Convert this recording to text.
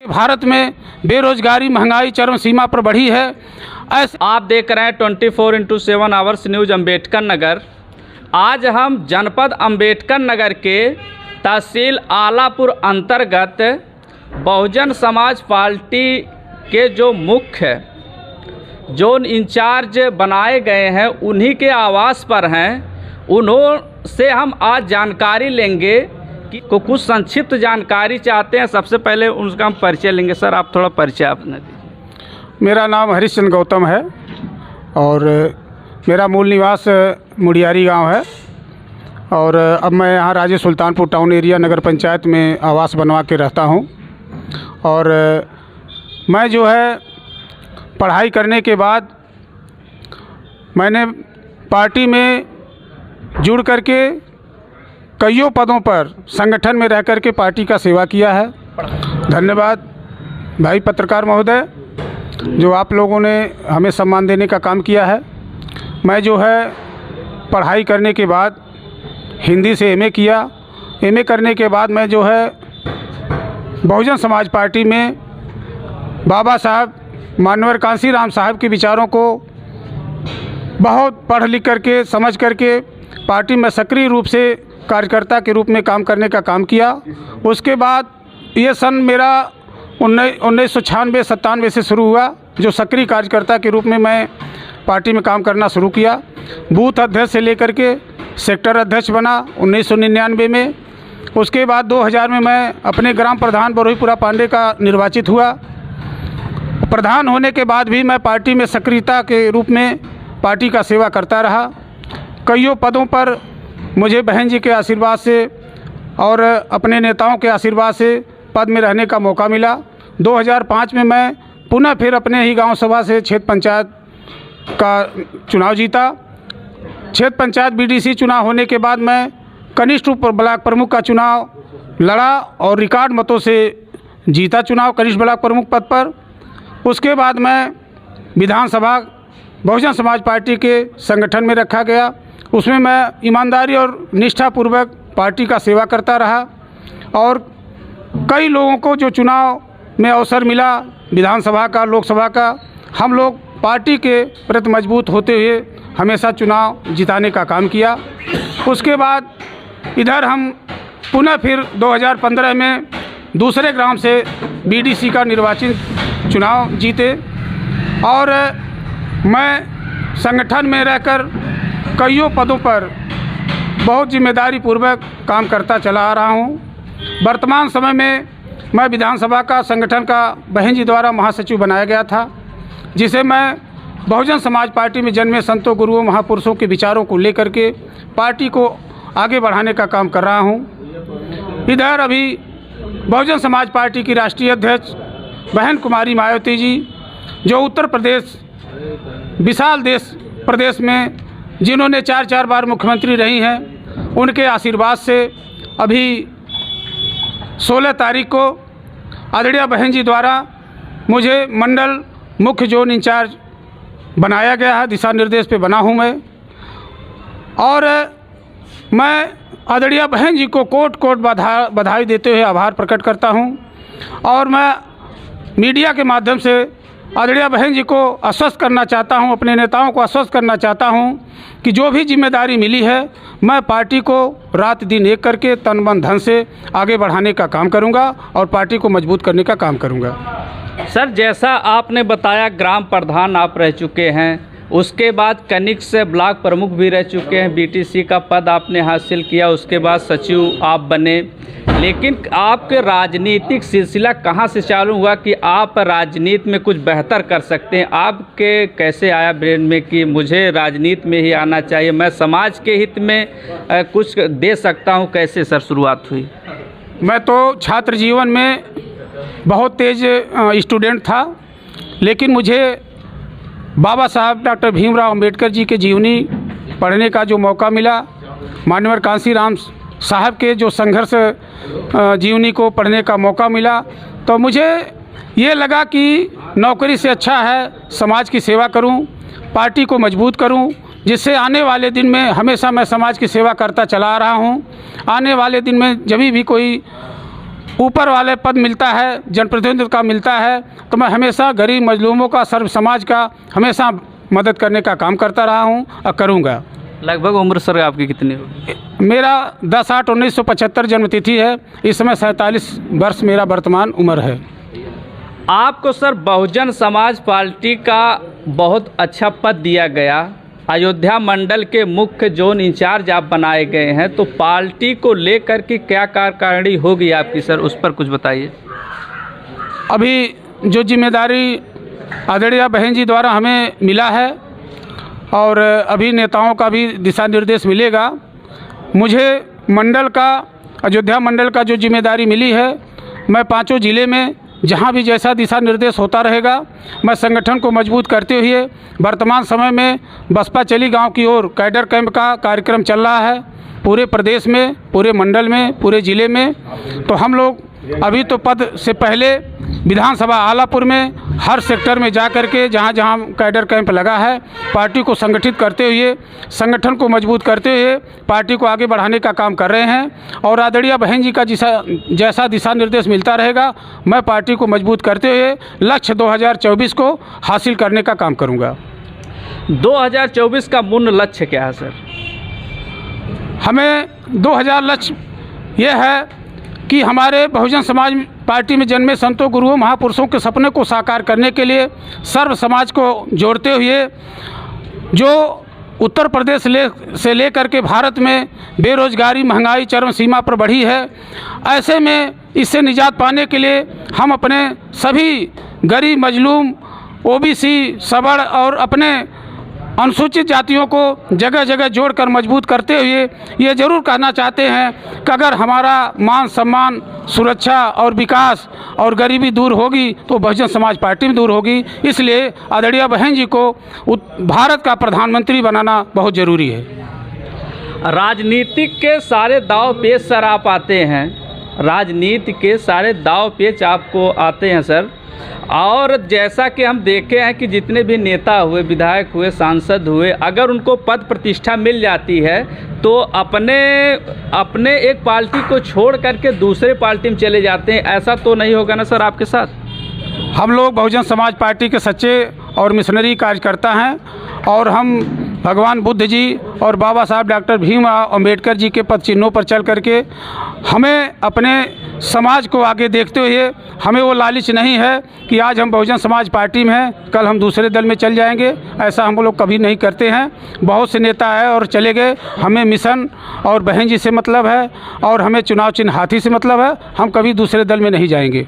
भारत में बेरोजगारी महंगाई चरम सीमा पर बढ़ी है। ऐसे आप देख रहे हैं 24x7 hours news Ambedkar Nagar. आज हम जनपद अम्बेडकर नगर के तहसील आलापुर अंतर्गत बहुजन समाज पार्टी के जो मुख्य जोन इंचार्ज बनाए गए हैं उन्हीं के आवास पर हैं। उन्हों से हम आज जानकारी लेंगे कि कुछ संक्षिप्त जानकारी चाहते हैं। सबसे पहले उनका हम परिचय लेंगे। सर, आप थोड़ा परिचय अपना दीजिए। मेरा नाम हरिश्चंद्र गौतम है और मेरा मूल निवास मुड़ियारी गांव है और अब मैं यहाँ राजे सुल्तानपुर टाउन एरिया नगर पंचायत में आवास बनवा के रहता हूँ। और मैं जो है पढ़ाई करने के बाद मैंने पार्टी में जुड़ करके कईयों पदों पर संगठन में रह कर के पार्टी का सेवा किया है। धन्यवाद भाई पत्रकार महोदय, जो आप लोगों ने हमें सम्मान देने का काम किया है। मैं जो है पढ़ाई करने के बाद हिंदी से एमए किया। एमए करने के बाद मैं जो है बहुजन समाज पार्टी में बाबा साहब मानवर कांसीराम साहब के विचारों को बहुत पढ़ लिख करके समझ करके पार्टी में सक्रिय रूप से कार्यकर्ता के रूप में काम करने का काम किया। उसके बाद ये सन मेरा 1996-97 से शुरू हुआ, जो सक्रिय कार्यकर्ता के रूप में मैं पार्टी में काम करना शुरू किया। बूथ अध्यक्ष से लेकर के सेक्टर अध्यक्ष बना 1999 में। उसके बाद 2000 में मैं अपने ग्राम प्रधान बरोहीपुरा पांडे का निर्वाचित हुआ। प्रधान होने के बाद भी मैं पार्टी में सक्रियता के रूप में पार्टी का सेवा करता रहा। कईयों पदों पर मुझे बहन जी के आशीर्वाद से और अपने नेताओं के आशीर्वाद से पद में रहने का मौका मिला। 2005 में मैं पुनः फिर अपने ही गांव सभा से क्षेत्र पंचायत का चुनाव जीता। क्षेत्र पंचायत बीडीसी चुनाव होने के बाद मैं कनिष्ठ उप ब्लॉक प्रमुख का चुनाव लड़ा और रिकॉर्ड मतों से जीता चुनाव कनिष्ठ ब्लॉक प्रमुख पद पर। उसके बाद मैं विधानसभा बहुजन समाज पार्टी के संगठन में रखा गया। उसमें मैं ईमानदारी और निष्ठापूर्वक पार्टी का सेवा करता रहा और कई लोगों को जो चुनाव में अवसर मिला विधानसभा का, लोकसभा का, हम लोग पार्टी के प्रति मजबूत होते हुए हमेशा चुनाव जिताने का काम किया। उसके बाद इधर हम पुनः फिर 2015 में दूसरे ग्राम से बीडीसी का निर्वाचित चुनाव जीते और मैं संगठन में रहकर कईयों पदों पर बहुत जिम्मेदारी पूर्वक काम करता चला आ रहा हूं। वर्तमान समय में मैं विधानसभा का संगठन का बहन जी द्वारा महासचिव बनाया गया था, जिसे मैं बहुजन समाज पार्टी में जन्मे संतों, गुरुओं, महापुरुषों के विचारों को लेकर के पार्टी को आगे बढ़ाने का काम कर रहा हूं। इधर अभी बहुजन समाज पार्टी की राष्ट्रीय अध्यक्ष बहन कुमारी मायावती जी, जो उत्तर प्रदेश विशाल देश प्रदेश में जिन्होंने 4 बार मुख्यमंत्री रही हैं, उनके आशीर्वाद से अभी 16 तारीख को आदरणीय बहन जी द्वारा मुझे मंडल मुख्य जोन इंचार्ज बनाया गया है। दिशा निर्देश पे बना हूँ मैं और मैं आदरणीय बहन जी को कोट बधाई देते हुए आभार प्रकट करता हूँ। और मैं मीडिया के माध्यम से आदरणीय बहन जी को आश्वस्त करना चाहता हूं, अपने नेताओं को आश्वस्त करना चाहता हूं कि जो भी जिम्मेदारी मिली है मैं पार्टी को रात दिन एक करके तन मन धन से आगे बढ़ाने का काम करूंगा और पार्टी को मजबूत करने का काम करूंगा। सर, जैसा आपने बताया ग्राम प्रधान आप रह चुके हैं, उसके बाद कनिष्ठ से ब्लॉक प्रमुख भी रह चुके हैं, बीटीसी का पद आपने हासिल किया, उसके बाद सचिव आप बने। लेकिन आपके राजनीतिक सिलसिला कहाँ से चालू हुआ कि आप राजनीति में कुछ बेहतर कर सकते हैं? आपके कैसे आया ब्रेन में कि मुझे राजनीति में ही आना चाहिए, मैं समाज के हित में कुछ दे सकता हूँ? कैसे सर शुरुआत हुई? मैं तो छात्र जीवन में बहुत तेज़ स्टूडेंट था, लेकिन मुझे बाबा साहब डॉक्टर भीमराव अंबेडकर जी के जीवनी पढ़ने का जो मौका मिला, मानवर कांसीराम साहब के जो संघर्ष जीवनी को पढ़ने का मौका मिला, तो मुझे ये लगा कि नौकरी से अच्छा है समाज की सेवा करूं, पार्टी को मजबूत करूं, जिससे आने वाले दिन में हमेशा मैं समाज की सेवा करता चला आ रहा हूं। आने वाले दिन में जब भी कोई ऊपर वाले पद मिलता है, जनप्रतिनिधित्व का मिलता है, तो मैं हमेशा गरीब मजलूमों का, सर्व समाज का हमेशा मदद करने का काम करता रहा हूँ और करूँगा। लगभग उम्र सर आपकी कितनी होगी? मेरा 10/8/1975 जन्मतिथि है। इस समय 47 वर्ष मेरा वर्तमान उम्र है। आपको सर बहुजन समाज पार्टी का बहुत अच्छा पद दिया गया, अयोध्या मंडल के मुख्य जोन इंचार्ज आप बनाए गए हैं, तो पार्टी को लेकर के क्या कार्यकारिणी होगी आपकी सर, उस पर कुछ बताइए। अभी जो जिम्मेदारी आदरणीय बहन जी द्वारा हमें मिला है और अभी नेताओं का भी दिशा निर्देश मिलेगा, मुझे मंडल का, अयोध्या मंडल का जो जिम्मेदारी मिली है, मैं 5 ज़िले में जहां भी जैसा दिशा निर्देश होता रहेगा, मैं संगठन को मजबूत करते हुए वर्तमान समय में बसपा चली गांव की ओर कैडर कैंप का कार्यक्रम चल रहा है पूरे प्रदेश में, पूरे मंडल में, पूरे ज़िले में। तो हम लोग अभी तो पद से पहले विधानसभा आलापुर में हर सेक्टर में जा कर के जहाँ जहाँ कैडर कैंप लगा है, पार्टी को संगठित करते हुए, संगठन को मजबूत करते हुए पार्टी को आगे बढ़ाने का काम कर रहे हैं। और आदरणीय बहन जी का जैसा दिशा निर्देश मिलता रहेगा, मैं पार्टी को मजबूत करते हुए लक्ष्य 2024 को हासिल करने का काम करूँगा। 2024 का मूल लक्ष्य क्या है सर? हमें 2000 लक्ष्य ये है कि हमारे बहुजन समाज पार्टी में जन्मे संतों, गुरुओं, महापुरुषों के सपने को साकार करने के लिए सर्व समाज को जोड़ते हुए जो उत्तर प्रदेश से लेकर के भारत में बेरोजगारी, महंगाई चरम सीमा पर बढ़ी है, ऐसे में इससे निजात पाने के लिए हम अपने सभी गरीब, मजलूम, ओबीसी, सबड़ और अपने अनुसूचित जातियों को जगह जगह जोड़कर मजबूत करते हुए ये ज़रूर कहना चाहते हैं कि अगर हमारा मान सम्मान, सुरक्षा और विकास और गरीबी दूर होगी तो बहुजन समाज पार्टी में दूर होगी। इसलिए आदरणीय बहन जी को भारत का प्रधानमंत्री बनाना बहुत ज़रूरी है। राजनीतिक के सारे दाव पेच सर आप आते हैं, राजनीति के सारे दाव पेच आपको आते हैं सर। और जैसा कि हम देखे हैं कि जितने भी नेता हुए, विधायक हुए, सांसद हुए, अगर उनको पद प्रतिष्ठा मिल जाती है तो अपने एक पार्टी को छोड़ करके दूसरे पार्टी में चले जाते हैं। ऐसा तो नहीं होगा ना सर आपके साथ? हम लोग बहुजन समाज पार्टी के सच्चे और मिशनरी कार्यकर्ता हैं और हम भगवान बुद्ध जी और बाबा साहब डॉक्टर भीमराव अम्बेडकर जी के पद चिन्हों पर चल करके हमें अपने समाज को आगे देखते हुए, हमें वो लालच नहीं है कि आज हम बहुजन समाज पार्टी में हैं, कल हम दूसरे दल में चल जाएंगे। ऐसा हम लोग कभी नहीं करते हैं। बहुत से नेता आए और चले गए, हमें मिशन और बहन जी से मतलब है और हमें चुनाव चिन्ह हाथी से मतलब है। हम कभी दूसरे दल में नहीं जाएंगे।